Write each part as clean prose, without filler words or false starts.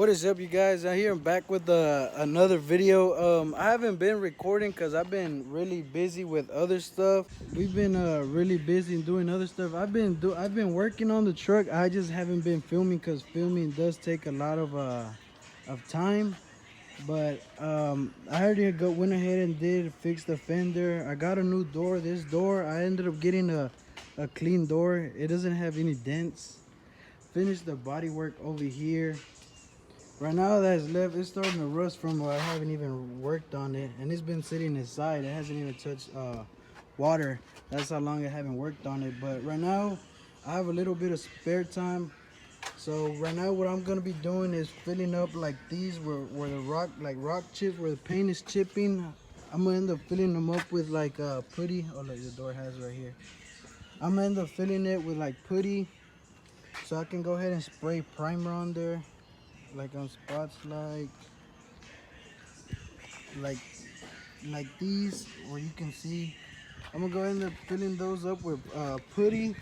What is up, you guys? I'm here. I'm back with another video. I haven't been recording because I've been really busy with other stuff. We've been really busy and doing other stuff. I've been working on the truck. I just haven't been filming because filming does take a lot of time. But I already went ahead and did fix the fender. I got a new door. This door, I ended up getting a clean door. It doesn't have any dents. Finished the body work over here. Right now that's left, it's starting to rust from where I haven't even worked on it, and it's been sitting inside. It hasn't even touched water. That's how long I haven't worked on it. But right now I have a little bit of spare time. So right now what I'm gonna be doing is filling up like these where the rock chips, where the paint is chipping. I'm gonna end up filling them up with like putty. Oh look, the door has right here. I'm gonna end up filling it with like putty so I can go ahead and spray primer on there, like on spots like like these where you can see. I'm gonna go ahead and filling those up with putty,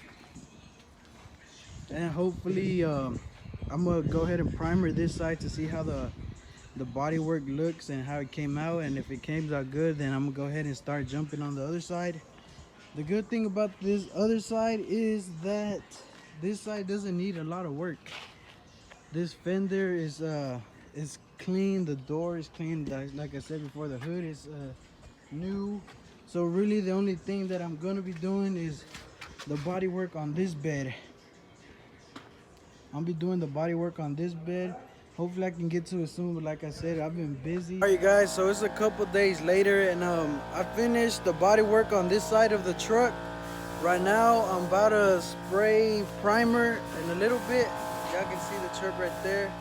and hopefully I'm gonna go ahead and primer this side to see how the body work looks and how it came out. And if it came out good, then I'm gonna go ahead and start jumping on the other side. The good thing about this other side is that this side doesn't need a lot of work. This fender is clean. The door is clean. Like I said before, the hood is new. So really the only thing that I'm gonna be doing is the body work on this bed. I'll be doing the body work on this bed. Hopefully I can get to it soon, but like I said, I've been busy. All right, you guys, so it's a couple days later, and I finished the body work on this side of the truck. Right now I'm about to spray primer in a little bit. Y'all can see the truck right there.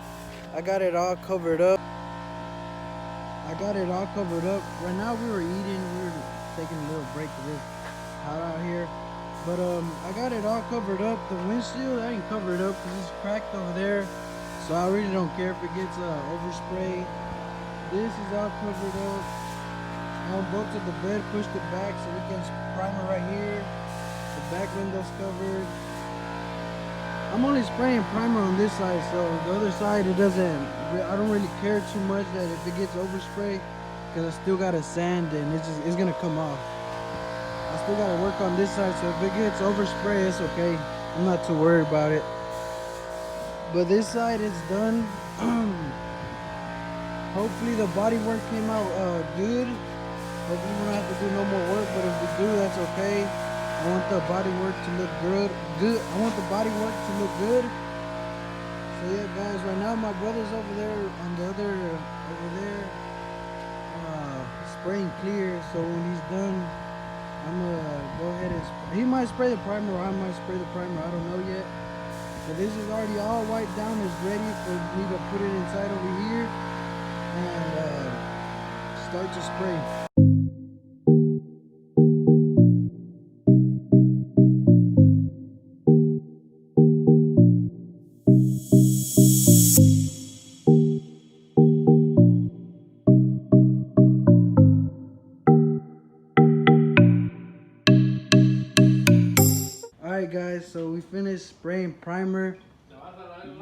I got it all covered up. Right now we were eating, we were taking a little break because it's hot out here. But I got it all covered up. The windshield, I ain't covered up because it's cracked over there. So I really don't care if it gets overspray. This is all covered up. Now bolted the bed, pushed it back so we can primer right here. The back window's covered. I'm only spraying primer on this side, so the other side I don't really care too much that if it gets overspray, because I still gotta sand and it's gonna come off. I still gotta work on this side, so if it gets overspray, it's okay. I'm not too worried about it. But this side is done. Hopefully the body work came out good. Hopefully we don't have to do no more work, but if we do, that's okay. I want the body work to look good. I want the body work to look good. So yeah, guys, right now my brother's over there on the other over there spraying clear. So when he's done, I'm gonna go ahead and he might spray the primer, or I might spray the primer. I don't know yet. But this is already all wiped down. It's ready for me to put it inside over here and start to spray. Alright guys, so we finished spraying primer.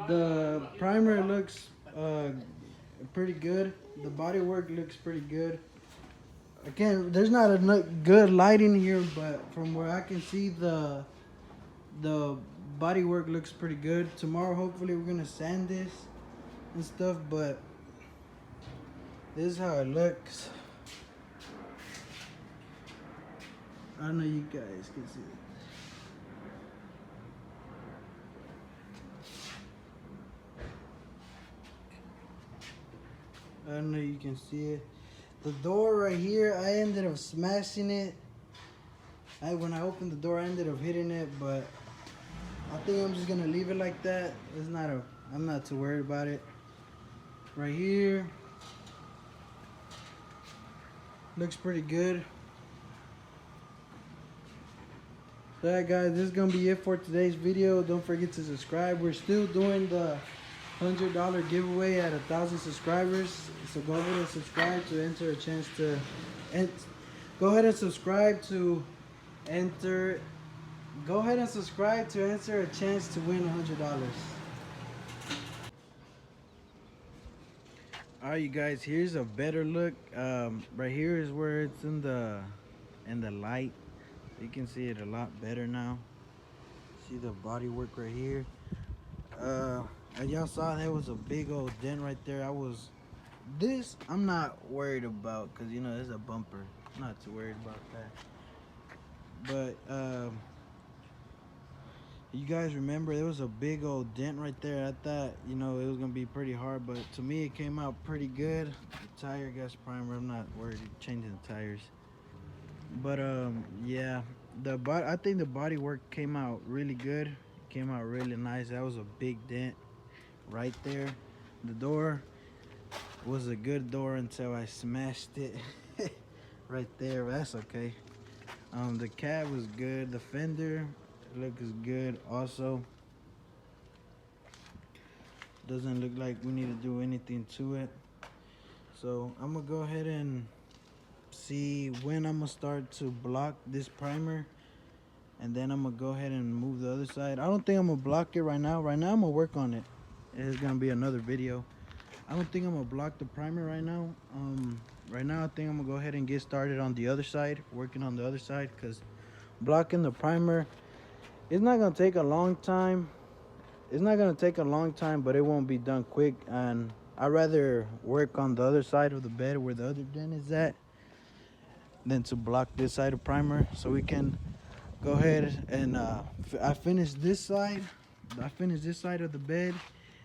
The primer looks pretty good. The body work looks pretty good. Again, there's not enough good lighting here, but from where I can see, the body work looks pretty good. Tomorrow hopefully we're gonna sand this and stuff, but this is how it looks. I don't know you guys can see it. I don't know you can see it. The door right here, I ended up smashing it. When I opened the door, I ended up hitting it, but I think I'm just gonna leave it like that. I'm not too worried about it. Right here, looks pretty good. So yeah, guys, this is gonna be it for today's video. Don't forget to subscribe. We're still doing the $100 giveaway at 1,000 subscribers. So go ahead and subscribe to enter a chance to go ahead and subscribe to enter a chance to win $100. All right, you guys, here's a better look. Right here is where it's in the light. You can see it a lot better now. See the body work right here. Uh, and y'all saw there was a big old dent right there. This I'm not worried about because you know there's a bumper. I'm not too worried about that. But you guys remember there was a big old dent right there. I thought you know it was gonna be pretty hard, but to me it came out pretty good. The tire gas primer. I'm not worried changing the tires. But yeah, I think the body work came out really good. Came out really nice. That was a big dent right there. The door was a good door until I smashed it right there. That's okay. The cab was good. The fender looks good. Also, doesn't look like we need to do anything to it. So I'm gonna go ahead and see when I'm gonna start to block this primer, and then I'm gonna go ahead and move the other side. I don't think I'm gonna block it right now. Right now I'm gonna work on it. It's gonna be another video. I don't think I'm gonna block the primer right now. Right now I think I'm gonna go ahead and get started on the other side, working on the other side, because blocking the primer, it's not gonna take a long time. It's not gonna take a long time, but it won't be done quick. And I'd rather work on the other side of the bed where the other dent is at than to block this side of primer. So we can go ahead and I finished this side. I finished this side of the bed,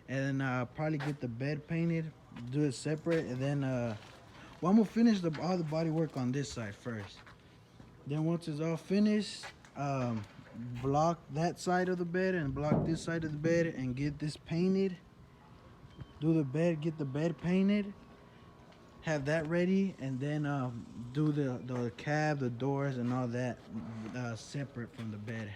and then probably get the bed painted, do it separate, and then well, I'm gonna finish all the body work on this side first. Then once it's all finished, um, block that side of the bed and block this side of the bed and get this painted. Do the bed, get the bed painted, have that ready, and then do the cab, the doors, and all that separate from the bed.